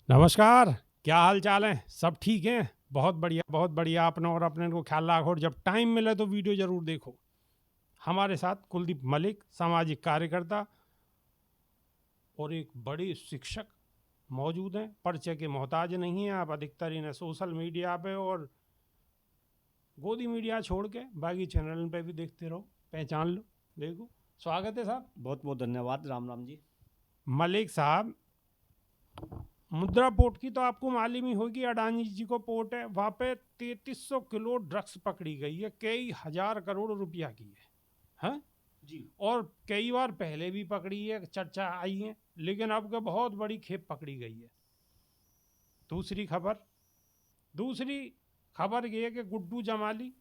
नमस्कार। क्या हाल चाल है? सब ठीक है? बहुत बढ़िया, बहुत बढ़िया। अपना और अपने को ख्याल रखो और जब टाइम मिले तो वीडियो जरूर देखो। हमारे साथ कुलदीप मलिक, सामाजिक कार्यकर्ता और एक बड़े शिक्षक मौजूद हैं। परिचय के मोहताज नहीं हैं आप। अधिकतर इन्हें सोशल मीडिया पे और गोदी मीडिया छोड़ के बाकी चैनल पे भी देखते रहो, पहचान लो। देखो, स्वागत है साहब। बहुत बहुत धन्यवाद। राम राम जी। मलिक साहब, मुद्रा पोर्ट की तो आपको मालूम ही होगी, अडानी जी को पोर्ट है वहाँ पे 3300 किलो ड्रग्स पकड़ी गई है, कई हजार करोड़ रुपया की है। हाँ जी। और कई बार पहले भी पकड़ी है, चर्चा आई है, लेकिन अब का बहुत बड़ी खेप पकड़ी गई है। दूसरी खबर ये है कि गुड्डू जमाली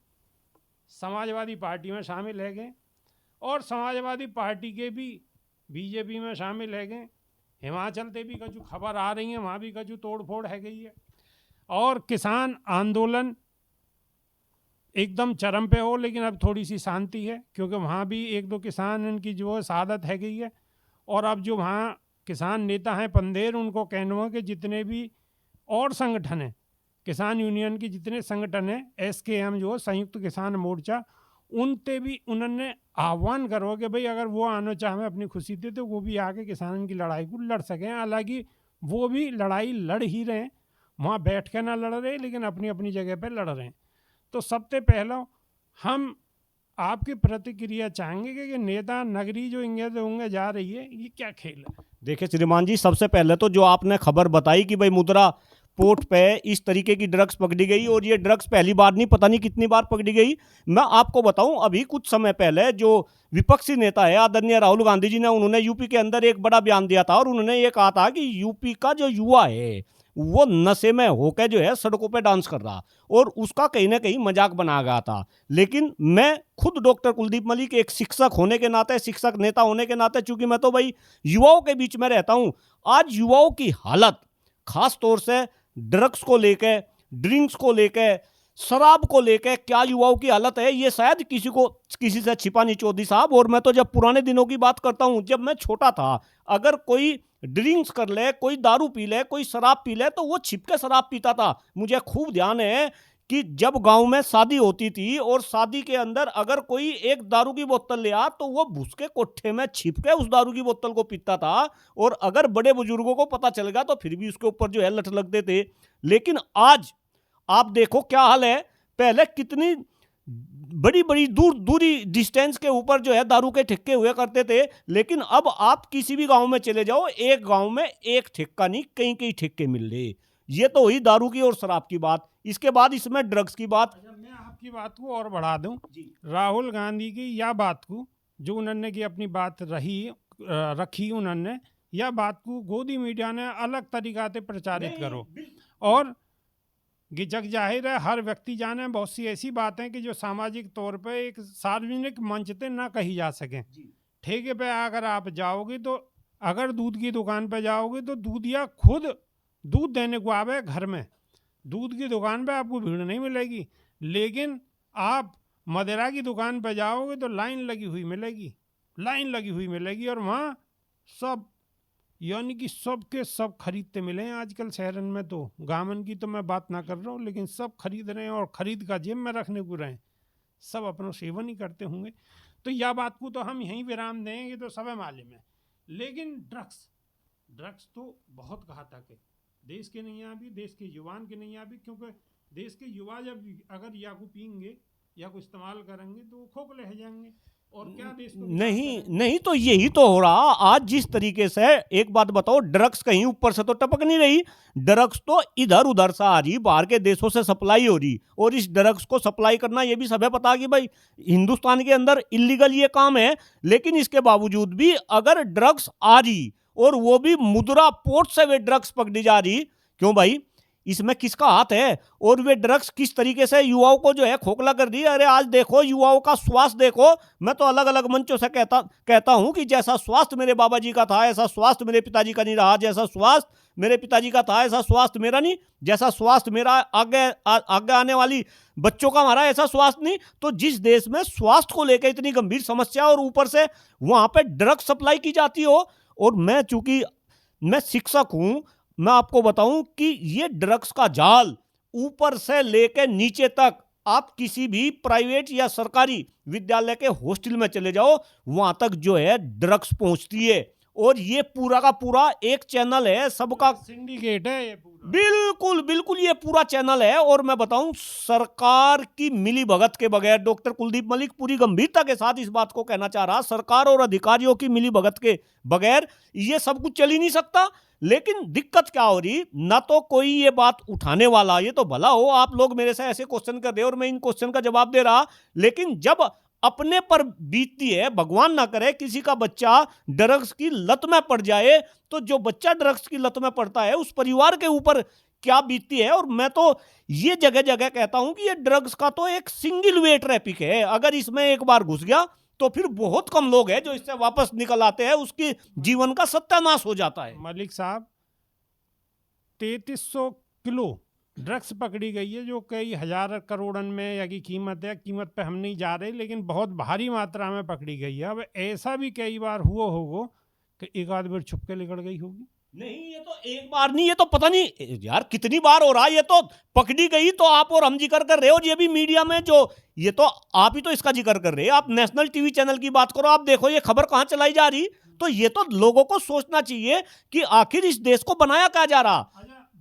समाजवादी पार्टी में शामिल है गए और समाजवादी पार्टी के भी बीजेपी में शामिल है गए। हिमाचल से भी कछु खबर आ रही है, वहाँ भी कछु तोड़ फोड़ है गई है। और किसान आंदोलन एकदम चरम पे हो, लेकिन अब थोड़ी सी शांति है क्योंकि वहाँ भी एक दो किसान इनकी जो है शहादत है गई है। और अब जो वहाँ किसान नेता हैं पंधेर, उनको कहना है कि जितने भी और संगठन हैं, किसान यूनियन के जितने संगठन हैं, SKM जो है संयुक्त किसान मोर्चा, उनते भी उन्होंने आह्वान करो कि भाई अगर वो आना चाहे अपनी खुशी से तो वो भी आके किसानों की लड़ाई को लड़ सकें। हालांकि वो भी लड़ाई लड़ ही रहे हैं, वहाँ बैठ के ना लड़ रहे, लेकिन अपनी अपनी जगह पे लड़ रहे हैं। तो सबसे पहला हम आपकी प्रतिक्रिया चाहेंगे कि नेता नगरी जो इंगे होंगे जा रही है, ये क्या खेल है? देखिए श्रीमान जी, सबसे पहले तो जो आपने खबर बताई कि भाई मुद्रा पोर्ट पे इस तरीके की ड्रग्स पकड़ी गई, और ये ड्रग्स पहली बार नहीं, पता नहीं कितनी बार पकड़ी गई। मैं आपको बताऊं, अभी कुछ समय पहले जो विपक्षी नेता है आदरणीय राहुल गांधी जी ने, उन्होंने यूपी के अंदर एक बड़ा बयान दिया था और उन्होंने ये कहा था कि यूपी का जो युवा है वो नशे में होकर जो है सड़कों पे डांस कर रहा, और उसका कहीं ना कहीं मजाक बनाया गया था। लेकिन मैं खुद डॉक्टर कुलदीप मलिक एक शिक्षक होने के नाते, शिक्षक नेता होने के नाते, चूंकि मैं तो भाई युवाओं के बीच में रहता हूं, आज युवाओं की हालत खास तौर से ड्रग्स को लेकर, ड्रिंक्स को लेकर, शराब को लेकर क्या युवाओं की हालत है, ये शायद किसी से छिपा नहीं चौधरी साहब। और मैं तो जब पुराने दिनों की बात करता हूं, जब मैं छोटा था, अगर कोई ड्रिंक्स कर ले, कोई दारू पी ले, कोई शराब पी ले, तो वो छिपके शराब पीता था। मुझे खूब ध्यान है कि जब गांव में शादी होती थी और शादी के अंदर अगर कोई एक दारू की बोतल ले आ, तो वो भूसके कोठे में छिपके उस दारू की बोतल को पीता था। और अगर बड़े बुजुर्गों को पता चल गया तो फिर भी उसके ऊपर जो है लठ लगते थे। लेकिन आज आप देखो क्या हाल है। पहले कितनी बड़ी बड़ी दूरी डिस्टेंस के ऊपर जो है दारू के ठेके हुए करते थे, लेकिन अब आप किसी भी गांव में चले जाओ, एक गांव में एक ठेका नहीं, कई कई ठेके मिल रहे। ये तो हुई दारू की और शराब की बात। इसके बाद इसमें ड्रग्स की बात। अच्छा, मैं आपकी बात को और बढ़ा दूं। राहुल गांधी की या बात को जो उन्होंने की अपनी बात रखी उन्होंने, या बात को गोदी मीडिया ने अलग तरीका से प्रचारित करो। और जग जाहिर है, हर व्यक्ति जाने बहुत सी ऐसी बातें कि जो सामाजिक तौर पे एक सार्वजनिक मंच पे ना कही जा सके। ठेके पे अगर आप जाओगे तो, अगर दूध की दुकान पे जाओगे तो दूधिया खुद दूध देने को आवे घर में, दूध की दुकान पे आपको भीड़ नहीं मिलेगी। लेकिन आप मदिरा की दुकान पे जाओगे तो लाइन लगी हुई मिलेगी और वहाँ सब, यानी कि सब के सब खरीदते मिले हैं आजकल शहरन में। तो गामन की तो मैं बात ना कर रहा हूँ, लेकिन सब खरीद रहे हैं और खरीद का जेब में रखने को रहे, सब अपना सेवन ही करते होंगे। तो यह बात को तो हम यहीं विराम देंगे, तो सब मालूम है। लेकिन ड्रग्स तो बहुत घातक है, देश के नहीं भी, देश के युवान के नहीं भी, क्योंकि देश के युवा जब अगर या को पीएंगे या को इस्तेमाल करेंगे तो वो खोखले हो जाएंगे। और क्या देश को नहीं तो यही तो हो रहा आज। जिस तरीके से, एक बात बताओ, ड्रग्स कहीं ऊपर से तो टपक नहीं रही, ड्रग्स तो इधर उधर से आ रही, बाहर के देशों से सप्लाई हो रही। और इस ड्रग्स को सप्लाई करना, ये भी सबे पता कि भाई हिंदुस्तान के अंदर इलीगल ये काम है। लेकिन इसके बावजूद भी अगर ड्रग्स आ रही और वो भी मुद्रा पोर्ट से वे ड्रग्स पकड़ी जा रही, क्यों भाई, इसमें किसका हाथ है? और वे ड्रग्स किस तरीके से युवाओं को जो है खोखला कर दी। अरे आज देखो युवाओं का स्वास्थ्य देखो। मैं तो अलग अलग मंचों से कहता हूं कि जैसा स्वास्थ्य मेरे बाबा जी का था, ऐसा स्वास्थ्य मेरे पिताजी का नहीं रहा। जैसा स्वास्थ्य मेरे पिताजी का था, ऐसा स्वास्थ्य मेरा नहीं। जैसा स्वास्थ्य मेरा आगे आने वाली बच्चों का हमारा, ऐसा स्वास्थ्य नहीं। तो जिस देश में स्वास्थ्य को लेकर इतनी गंभीर समस्या और ऊपर से वहां पर ड्रग्स सप्लाई की जाती हो, और मैं चूंकि मैं शिक्षक हूं, मैं आपको बताऊं कि ये ड्रग्स का जाल ऊपर से लेकर नीचे तक, आप किसी भी प्राइवेट या सरकारी विद्यालय के हॉस्टल में चले जाओ, वहां तक जो है ड्रग्स पहुंचती है। और ये पूरा का पूरा एक चैनल है, सबका सिंडिकेट है ये पूरा। बिल्कुल बिल्कुल ये पूरा चैनल है। और मैं बताऊं, सरकार की मिली भगत के बगैर, डॉक्टर कुलदीप मलिक पूरी गंभीरता के साथ इस बात को कहना चाह रहा, सरकार और अधिकारियों की मिली भगत के बगैर ये सब कुछ चल ही नहीं सकता। लेकिन दिक्कत क्या हो रही, ना तो कोई ये बात उठाने वाला, ये तो भला हो आप लोग मेरे से ऐसे क्वेश्चन कर रहे हो और मैं इन क्वेश्चन का जवाब दे रहा, लेकिन जब अपने पर बीतती है, भगवान ना करे किसी का बच्चा ड्रग्स की लत में पड़ जाए, तो जो बच्चा ड्रग्स की लत में पड़ता है उस परिवार के ऊपर क्या बीतती है। और मैं तो ये जगह जगह कहता हूं कि ये ड्रग्स का तो एक सिंगल वे ट्रैफिक है, अगर इसमें एक बार घुस गया तो फिर बहुत कम लोग हैं जो इससे वापस निकल आते हैं, उसके जीवन का सत्यानाश हो जाता है। मलिक साहब, 3300 किलो ड्रग्स पकड़ी गई है, जो कई हजार करोड़न में या की कीमत है, कीमत पे हम नहीं जा रहे, लेकिन बहुत भारी मात्रा में पकड़ी गई है। अब ऐसा भी कई बार हुआ होगा कि एक आध बार छुप के निकल गई होगी। नहीं, ये तो एक बार नहीं, ये तो पता नहीं यार कितनी बार हो रहा है। ये तो पकड़ी गई तो आप और हम जिक्र कर रहे हो, ये भी मीडिया में जो, ये तो आप ही तो इसका जिक्र कर रहे हैं। आप नेशनल टीवी चैनल की बात करो, आप देखो ये खबर कहां चलाई जा रही। तो ये तो लोगों को सोचना चाहिए कि आखिर इस देश को बनाया क्या जा रहा।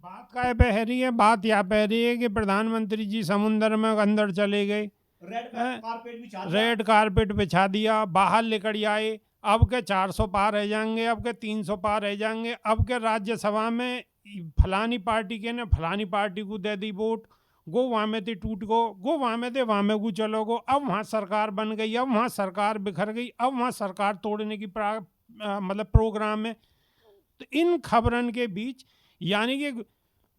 बात क्या बह रही है, बात यह बह रही है कि प्रधानमंत्री जी समुद्र में अंदर चले गए, रेड कारपेट बिछा दिया, बाहर लेकर आए, अब के 400 पार रह जाएंगे, अब के 300 पार रह जाएंगे, अब के राज्यसभा में फलानी पार्टी के ने फलानी पार्टी को दे दी वोट, गो वहाँ में थे टूट गो वहाँ में थे वहाँ में को चलो गो, अब वहाँ सरकार बन गई, अब वहाँ सरकार बिखर गई, अब वहाँ सरकार तोड़ने की मतलब प्रोग्राम है। तो इन खबरन के बीच यानी कि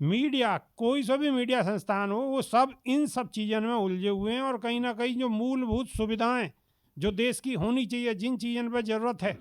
मीडिया, कोई सा भी मीडिया संस्थान हो, वो सब इन सब चीज़ों में उलझे हुए हैं। और कहीं ना कहीं जो मूलभूत सुविधाएं जो देश की होनी चाहिए, जिन चीज़ों पर ज़रूरत है,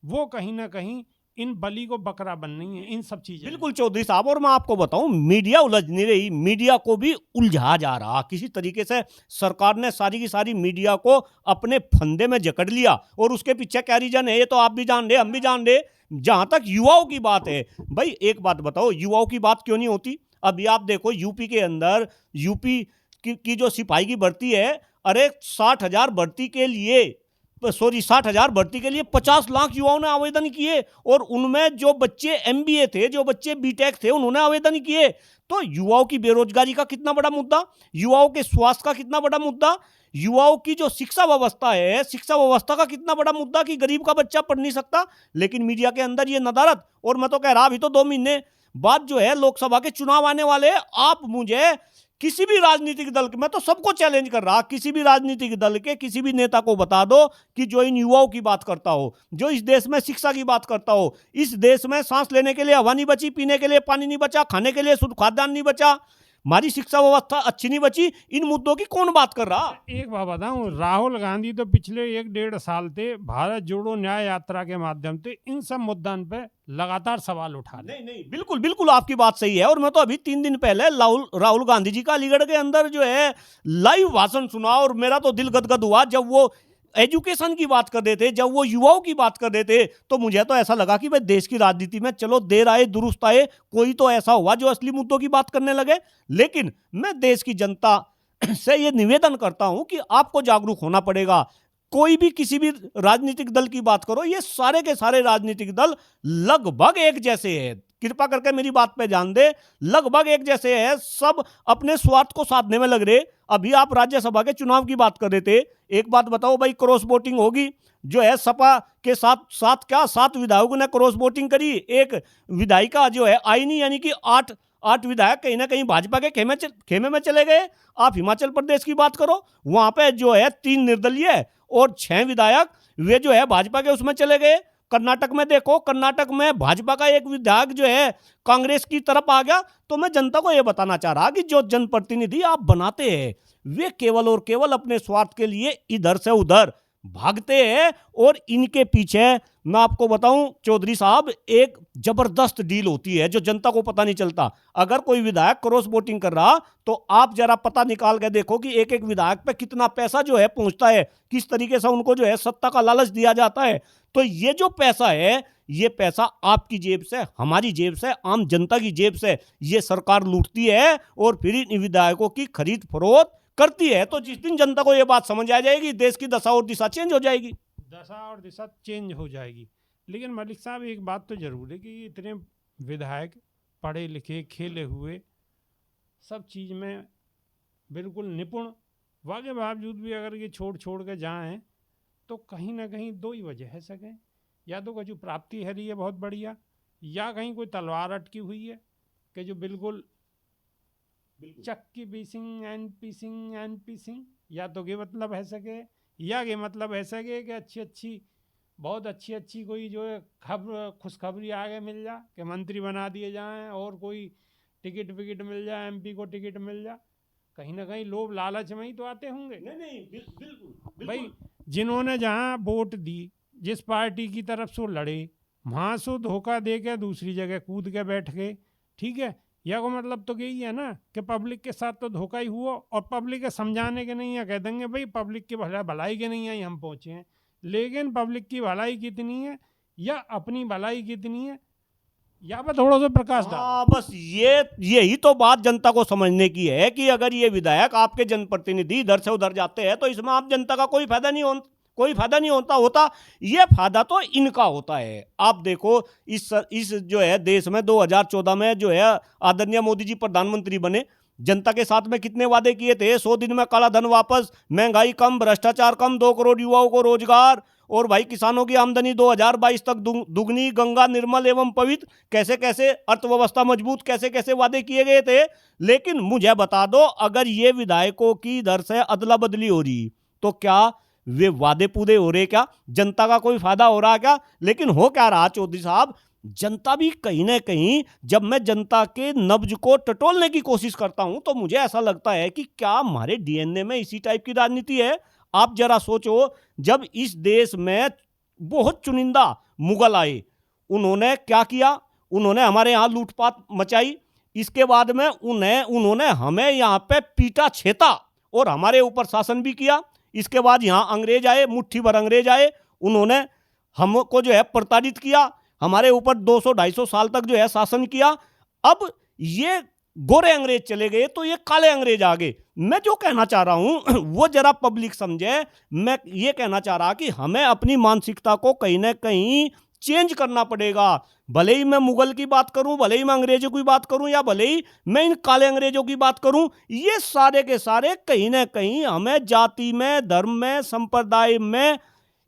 वो कहीं ना कहीं इन बली को बकरा बन रही है, इन सब चीज़ें। बिल्कुल चौधरी साहब, और मैं आपको बताऊं, मीडिया उलझ नहीं रही, मीडिया को भी उलझा जा रहा। किसी तरीके से सरकार ने सारी की सारी मीडिया को अपने फंदे में जकड़ लिया, और उसके पीछे क्या रीजन है ये तो आप भी जान रहे, हम भी जान रहे। जहां तक युवाओं की बात है, भाई एक बात बताओ, युवाओं की बात क्यों नहीं होती? अभी आप देखो यूपी के अंदर, यूपी की जो सिपाही की भर्ती है, अरे 60,000 भर्ती के लिए 60,000 भर्ती के लिए 50 लाख युवाओं ने आवेदन किए, और उनमें जो बच्चे एमबीए थे, जो बच्चे बीटेक थे, उन्होंने आवेदन किए। तो युवाओं की बेरोजगारी का कितना बड़ा मुद्दा, युवाओं के स्वास्थ्य का कितना बड़ा मुद्दा, युवाओं की जो शिक्षा व्यवस्था है, शिक्षा व्यवस्था का कितना बड़ा मुद्दा कि गरीब का बच्चा पढ़ नहीं सकता। लेकिन मीडिया के अंदर ये नदारत। और मैं तो कह रहा, अभी तो 2 महीने बाद जो है लोकसभा के चुनाव आने वाले हैं, आप मुझे किसी भी राजनीतिक दल के, मैं तो सबको चैलेंज कर रहा, किसी भी राजनीतिक दल के किसी भी नेता को बता दो कि जो इन युवाओं की बात करता हो, जो इस देश में शिक्षा की बात करता हो, इस देश में सांस लेने के लिए हवा नहीं बची, पीने के लिए पानी नहीं बचा, खाने के लिए शुद्ध खाद्यान्न नहीं बचा, हमारी शिक्षा व्यवस्था अच्छी नहीं बची, इन मुद्दों की कौन बात कर रहा? एक बात बताऊं, राहुल गांधी तो पिछले 1-1.5 साल से भारत जोड़ो न्याय यात्रा के माध्यम से इन सब मुद्दों पे लगातार सवाल उठा रहे। नहीं, बिल्कुल बिल्कुल आपकी बात सही है। और मैं तो अभी 3 दिन पहले राहुल गांधी जी का अलीगढ़ के अंदर जो है लाइव भाषण सुना, और मेरा तो दिल गदगद हुआ। जब वो एजुकेशन की बात कर रहे थे, जब वो युवाओं की बात कर रहे थे, तो मुझे तो ऐसा लगा कि भाई देश की राजनीति में चलो देर आए दुरुस्त आए, कोई तो ऐसा हुआ जो असली मुद्दों की बात करने लगे। लेकिन मैं देश की जनता से ये निवेदन करता हूं कि आपको जागरूक होना पड़ेगा। कोई भी किसी भी राजनीतिक दल की बात करो, ये सारे के सारे राजनीतिक दल लगभग एक जैसे हैं। कृपा करके मेरी बात पे ध्यान दे, लगभग एक जैसे हैं, सब अपने स्वार्थ को साधने में लग रहे। अभी आप राज्यसभा के चुनाव की बात कर रहे थे, एक बात बताओ भाई, क्रॉस वोटिंग होगी जो है सपा के साथ क्या 7 विधायकों ने क्रॉस वोटिंग करी, एक विधायिका जो है आई नहीं, यानी कि 8 विधायक कहीं ना कहीं भाजपा के खेमे में चले गए। आप हिमाचल प्रदेश की बात करो, वहां पे जो है 3 निर्दलीय और 6 विधायक वे जो है भाजपा के उसमें चले गए। कर्नाटक में देखो, कर्नाटक में भाजपा का एक विधायक जो है कांग्रेस की तरफ आ गया। तो मैं जनता को यह बताना चाह रहा कि जो जनप्रतिनिधि आप बनाते हैं, वे केवल और केवल अपने स्वार्थ के लिए इधर से उधर भागते हैं। और इनके पीछे मैं आपको बताऊं चौधरी साहब, एक जबरदस्त डील होती है जो जनता को पता नहीं चलता। अगर कोई विधायक क्रॉस वोटिंग कर रहा, तो आप जरा पता निकाल के देखो कि एक एक विधायक पे कितना पैसा जो है पहुंचता है, किस तरीके से उनको जो है सत्ता का लालच दिया जाता है। तो ये जो पैसा है, ये पैसा आपकी जेब से, हमारी जेब से, आम जनता की जेब से ये सरकार लूटती है और फिर इन विधायकों की खरीद फरोख्त करती है। तो जिस दिन जनता को ये बात समझ आ जाएगी, देश की दशा और दिशा चेंज हो जाएगी। दशा और दिशा चेंज हो जाएगी। लेकिन मलिक साहब एक बात तो जरूर है कि इतने विधायक पढ़े लिखे, खेले हुए, सब चीज़ में बिल्कुल निपुण हुआ के बावजूद भी अगर ये छोड़ के जाएं तो कहीं ना कहीं दो ही वजह है सकें, या तो कुछ प्राप्ति है रही है बहुत बढ़िया, या कहीं कोई तलवार अटकी हुई है कि जो बिल्कुल चक्की पीसिंग एंड पीसिंग, या तो ये मतलब है सके, या ये मतलब है सके कि बहुत अच्छी कोई जो है खुशखबरी आगे मिल जा कि मंत्री बना दिए जाएं और कोई टिकट विकट मिल जाए, एमपी को टिकट मिल जा। कहीं ना कहीं लोभ लालच में ही तो आते होंगे। नहीं, बिल्कुल भाई जिन्होंने जहाँ वोट दी, जिस पार्टी की तरफ से लड़े, वहाँ से धोखा दे के दूसरी जगह कूद के बैठ गए, ठीक है। या को मतलब तो यही है ना कि पब्लिक के साथ तो धोखा ही हुआ, और पब्लिक के समझाने के नहीं है, कह देंगे भाई पब्लिक की भलाई के नहीं है हम पहुँचे हैं। लेकिन पब्लिक की भलाई कितनी है या अपनी भलाई कितनी है, यहाँ पर थोड़ा सा प्रकाश डाल। हाँ, बस यही तो बात जनता को समझने की है कि अगर ये विधायक, आपके जनप्रतिनिधि इधर से उधर जाते हैं तो इसमें आप जनता का कोई फायदा नहीं होता। ये फायदा तो इनका होता है। आप देखो इस जो है देश में 2014 में जो है आदरणीय मोदी जी प्रधानमंत्री बने, जनता के साथ में कितने वादे किए थे? 100 दिन में काला धन वापस, महंगाई कम, भ्रष्टाचार कम, 2 करोड़ युवाओं को रोजगार, और भाई किसानों की आमदनी 2022 तक दुगनी, गंगा निर्मल एवं पवित्र, कैसे कैसे अर्थव्यवस्था मजबूत, कैसे कैसे वादे किए गए थे। लेकिन मुझे बता दो, अगर ये विधायकों की इधर से अदला बदली हो रही तो क्या वे वादे पूरे हो रहे? क्या जनता का कोई फायदा हो रहा क्या? लेकिन हो क्या रहा चौधरी साहब, जनता भी कहीं ना कहीं, जब मैं जनता के नब्ज को टटोलने की कोशिश करता हूं तो मुझे ऐसा लगता है कि क्या हमारे डीएनए में इसी टाइप की राजनीति है? आप जरा सोचो, जब इस देश में बहुत चुनिंदा मुगल आए, उन्होंने क्या किया? उन्होंने हमारे यहाँ लूटपाट मचाई, इसके बाद में उन्होंने हमें यहाँ पे पीटा छेता और हमारे ऊपर शासन भी किया। इसके बाद यहाँ अंग्रेज आए, मुट्ठी भर अंग्रेज आए, उन्होंने हमको जो है प्रताड़ित किया, हमारे ऊपर 200-250 साल तक जो है शासन किया। अब ये गोरे अंग्रेज चले गए तो ये काले अंग्रेज आ गए। मैं जो कहना चाह रहा हूं वो जरा पब्लिक समझे। मैं ये कहना चाह रहा कि हमें अपनी मानसिकता को कहीं ना कहीं चेंज करना पड़ेगा। भले ही मैं मुगल की बात करूं, भले ही मैं अंग्रेजों की बात करूं, या भले ही मैं इन काले अंग्रेजों की बात करूं, ये सारे के सारे कहीं ना कहीं हमें जाति में, धर्म में, संप्रदाय में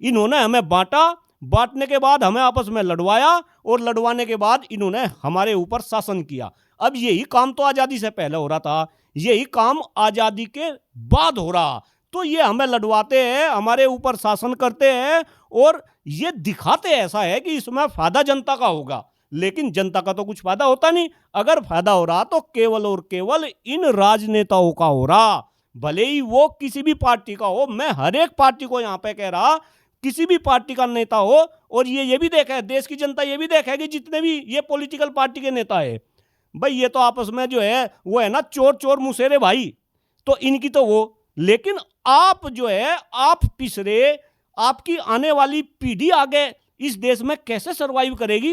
इन्होंने हमें बांटने के बाद हमें आपस में लड़वाया, और लड़वाने के बाद इन्होंने हमारे ऊपर शासन किया। अब यही काम तो आजादी से पहले हो रहा था, यही काम आजादी के बाद हो रहा। तो ये हमें लड़वाते हैं, हमारे ऊपर शासन करते हैं, और ये दिखाते ऐसा है कि इसमें फायदा जनता का होगा, लेकिन जनता का तो कुछ फायदा होता नहीं। अगर फायदा हो रहा तो केवल और केवल इन राजनेताओं का हो रहा, भले ही वो किसी भी पार्टी का हो। मैं हर एक पार्टी को यहां पे कह रहा, किसी भी पार्टी का नेता हो, और ये भी देखा है, देश की जनता ये भी देखा है कि जितने भी ये पॉलिटिकल पार्टी के नेता है, भाई ये तो आपस में जो है वो है ना चोर मुसेरे भाई, तो इनकी तो वो। लेकिन आप जो है आप पिछड़े, आपकी आने वाली पीढ़ी आगे इस देश में कैसे सरवाइव करेगी?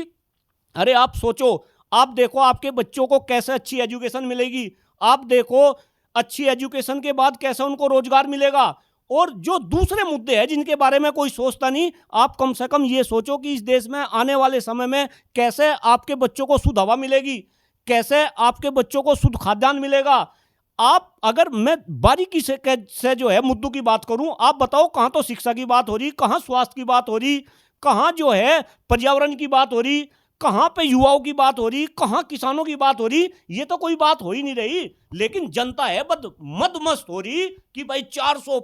अरे आप सोचो, आप देखो आपके बच्चों को कैसे अच्छी एजुकेशन मिलेगी, आप देखो अच्छी एजुकेशन के बाद कैसे उनको रोजगार मिलेगा। और जो दूसरे मुद्दे हैं जिनके बारे में कोई सोचता नहीं, आप कम से कम ये सोचो कि इस देश में आने वाले समय में कैसे आपके बच्चों को शुद्ध हवा मिलेगी, कैसे आपके बच्चों को शुद्ध खाद्यान्न मिलेगा। आप अगर मैं बारीकी से जो है मुद्दों की बात करूं, आप बताओ कहां तो शिक्षा की बात हो रही, कहां स्वास्थ्य की बात हो रही, कहां जो है पर्यावरण की बात हो रही, कहां पे युवाओं की बात हो रही, कहां किसानों की बात हो रही? ये तो कोई बात हो ही नहीं रही। लेकिन जनता है मदमस्त हो रही कि भाई 400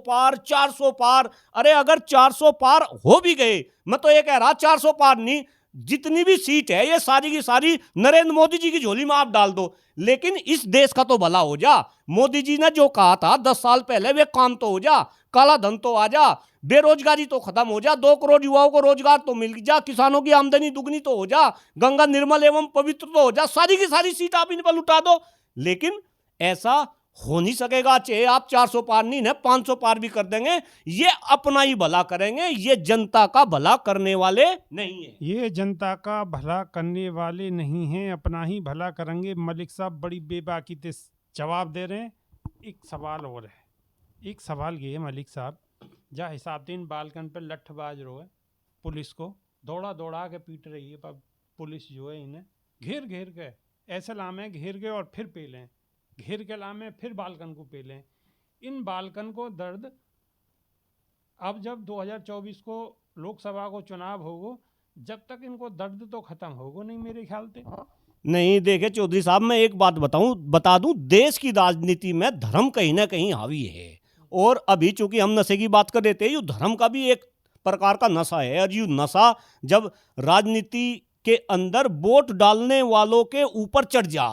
पार। अरे अगर 400 पार हो भी गए, मैं तो ये कह रहा 400 पार नहीं, जितनी भी सीट है ये सारी की सारी नरेंद्र मोदी जी की झोली में आप डाल दो, लेकिन इस देश का तो भला हो जा। मोदी जी ने जो कहा था 10 साल पहले, वे काम तो हो जा, काला धन तो आ जा, बेरोजगारी तो खत्म हो जा, 2 करोड़ युवाओं को रोजगार तो मिल जा, किसानों की आमदनी दुगनी तो हो जा, गंगा निर्मल एवं पवित्र तो हो जा, सारी की सारी सीट आप इन पर लुटा दो। लेकिन ऐसा हो नहीं सकेगा। चाहे आप 400 पार नहीं है, 500 पार भी कर देंगे, ये अपना ही भला करेंगे, ये जनता का भला करने वाले नहीं है। ये जनता का भला करने वाले नहीं हैं, अपना ही भला करेंगे। मलिक साहब बड़ी बेबाकी से जवाब दे रहे हैं। एक सवाल और है, एक सवाल ये है मलिक साहब, जा हिसाबदीन बालकन पर लठबाज रो है, पुलिस को दौड़ा दौड़ा के पीट रही है, पर पुलिस जो है इन्हें घेर घेर के ऐसे लामे घेर के और फिर पेलें, घेर के लामे फिर बालकन को पेलें। इन बालकन को दर्द अब जब 2024 को लोकसभा को चुनाव होगो, जब तक इनको दर्द तो खत्म होगो नहीं मेरे ख्याल से। नहीं देखे चौधरी साहब, मैं एक बात बता दूं, देश की राजनीति में धर्म कहीं ना कहीं हावी है। और अभी चूंकि हम नशे की बात कर रहे थे, ये धर्म का भी एक प्रकार का नशा है। और ये नशा जब राजनीति के अंदर वोट डालने वालों के ऊपर चढ़ जा,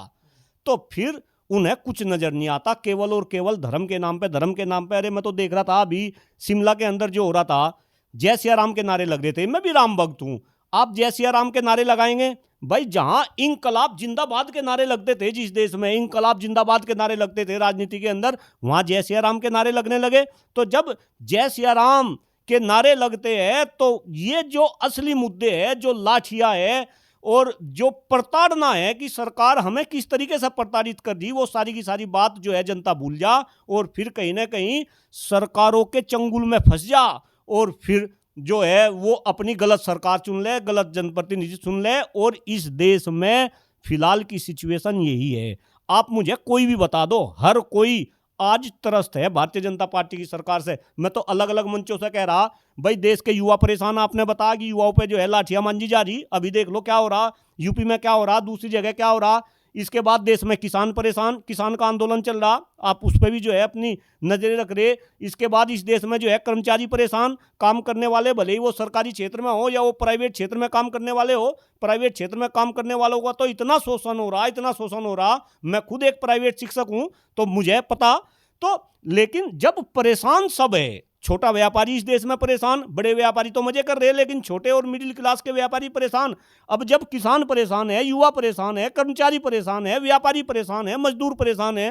तो फिर उन्हें कुछ नजर नहीं आता, केवल और केवल धर्म के नाम पे, धर्म के नाम पे। अरे मैं तो देख रहा था अभी शिमला के अंदर जो हो रहा था, जय सिया राम के नारे लग रहे थे। मैं भी राम भक्त हूं, आप जय सिया राम के नारे लगाएंगे? भाई जहां इंकलाब जिंदाबाद के नारे लगते थे, जिस देश में इंकलाब जिंदाबाद के नारे लगते थे राजनीति के अंदर, वहां जय सिया राम के नारे लगने लगे। तो जब जय सिया राम के नारे लगते हैं, तो ये जो असली मुद्दे हैं, जो लाठियां है और जो प्रताड़ना है कि सरकार हमें किस तरीके से प्रताड़ित कर दी, वो सारी की सारी बात जो है जनता भूल जा, और फिर कहीं ना कहीं सरकारों के चंगुल में फंस जा, और फिर जो है वो अपनी गलत सरकार चुन ले, गलत जनप्रतिनिधि चुन ले। और इस देश में फिलहाल की सिचुएशन यही है। आप मुझे कोई भी बता दो, हर कोई आज त्रस्त है भारतीय जनता पार्टी की सरकार से। मैं तो अलग अलग मंचों से कह रहा, भाई देश के युवा परेशान, आपने बताया कि युवाओं पे जो है लाठियां मांजी जा रही, अभी देख लो क्या हो रहा, यूपी में क्या हो रहा, दूसरी जगह क्या हो रहा। इसके बाद देश में किसान परेशान, किसान का आंदोलन चल रहा, आप उस पर भी जो है अपनी नजरें रख रहे। इसके बाद इस देश में जो है कर्मचारी परेशान, काम करने वाले, भले ही वो सरकारी क्षेत्र में हो या वो प्राइवेट क्षेत्र में काम करने वाले हो, प्राइवेट क्षेत्र में काम करने वालों का तो इतना शोषण हो रहा, इतना शोषण हो रहा। मैं खुद एक प्राइवेट शिक्षक हूं, तो मुझे पता। तो लेकिन जब परेशान सब है, छोटा व्यापारी इस देश में परेशान, बड़े व्यापारी तो मजे कर रहे हैं, लेकिन छोटे और मिडिल क्लास के व्यापारी परेशान। अब जब किसान परेशान है, युवा परेशान है, कर्मचारी परेशान है, व्यापारी परेशान है, मजदूर परेशान है,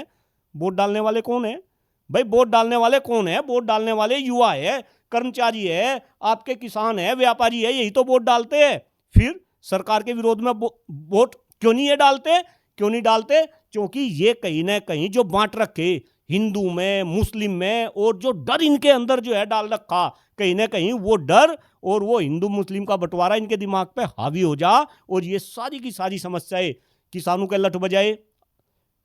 वोट डालने वाले कौन है? भाई वोट डालने वाले कौन है? वोट डालने वाले युवा है, कर्मचारी है, आपके किसान है, व्यापारी है, यही तो वोट डालते हैं। फिर सरकार के विरोध में वोट क्यों नहीं ये डालते? क्यों नहीं डालते? क्योंकि ये कहीं ना कहीं जो बांट रखे हिंदू में, मुस्लिम में, और जो डर इनके अंदर जो है डाल रखा, कहीं ना कहीं वो डर और वो हिंदू मुस्लिम का बंटवारा इनके दिमाग पे हावी हो जा, और ये सारी की सारी समस्याएं किसानों के लठ बजाए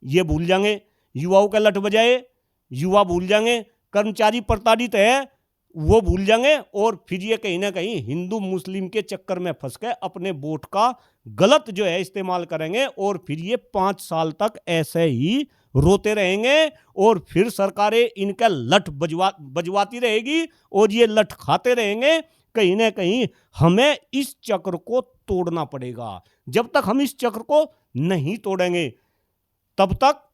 ये भूल जाएंगे, युवाओं के लठ बजाए युवा भूल जाएंगे, कर्मचारी प्रताड़ित है वो भूल जाएंगे, और फिर ये कहीं ना कहीं हिंदू मुस्लिम के चक्कर में फंस के अपने वोट का गलत जो है इस्तेमाल करेंगे, और फिर ये 5 साल तक ऐसे ही रोते रहेंगे, और फिर सरकारें इनका लठ बजवाती रहेगी, और ये लठ खाते रहेंगे। कहीं ना कहीं हमें इस चक्र को तोड़ना पड़ेगा। जब तक हम इस चक्र को नहीं तोड़ेंगे, तब तक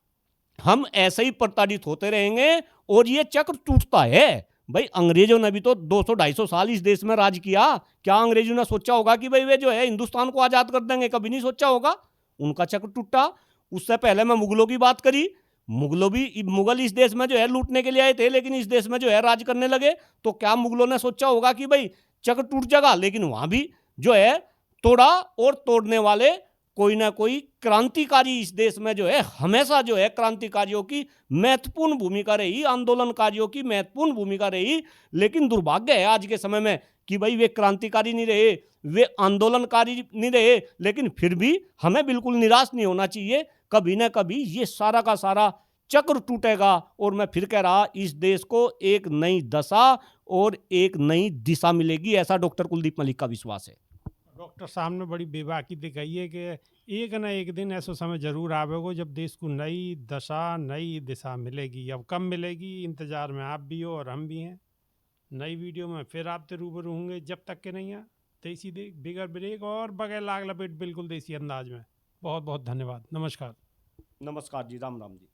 हम ऐसे ही प्रताड़ित होते रहेंगे, और ये चक्र टूटता है। भाई अंग्रेजों ने भी तो 200-250 साल इस देश में राज किया। क्या अंग्रेजों ने सोचा होगा कि भाई वे जो है हिंदुस्तान को आजाद कर देंगे? कभी नहीं सोचा होगा। उनका चक्र टूटा। उससे पहले मैं मुगलों की बात करी, मुगल इस देश में जो है लूटने के लिए आए थे, लेकिन इस देश में जो है राज करने लगे। तो क्या मुगलों ने सोचा होगा कि भाई चक्र टूट जाएगा? लेकिन वहां भी जो है तोड़ा, और तोड़ने वाले कोई ना कोई क्रांतिकारी इस देश में जो है हमेशा जो है क्रांतिकारियों की महत्वपूर्ण भूमिका रही, आंदोलनकारियों की महत्वपूर्ण भूमिका रही। लेकिन दुर्भाग्य है आज के समय में कि भाई वे क्रांतिकारी नहीं रहे, वे आंदोलनकारी नहीं रहे। लेकिन फिर भी हमें बिल्कुल निराश नहीं होना चाहिए। कभी ना कभी ये सारा का सारा चक्र टूटेगा, और मैं फिर कह रहा, इस देश को एक नई दशा और एक नई दिशा मिलेगी, ऐसा डॉक्टर कुलदीप मलिक का विश्वास है। डॉक्टर साहब ने बड़ी बेबाकी दिखाई है कि एक ना एक दिन ऐसा समय जरूर आवेगा जब देश को नई दशा, नई दिशा मिलेगी। अब कब मिलेगी, इंतजार में आप भी हो और हम भी हैं। नई वीडियो में फिर आपसे रूबरू होंगे। जब तक के नहीं है देसी बिगर ब्रेक और बगैर लाग लपेट, बिल्कुल देसी अंदाज में। बहुत बहुत धन्यवाद। नमस्कार। नमस्कार जी, राम राम जी।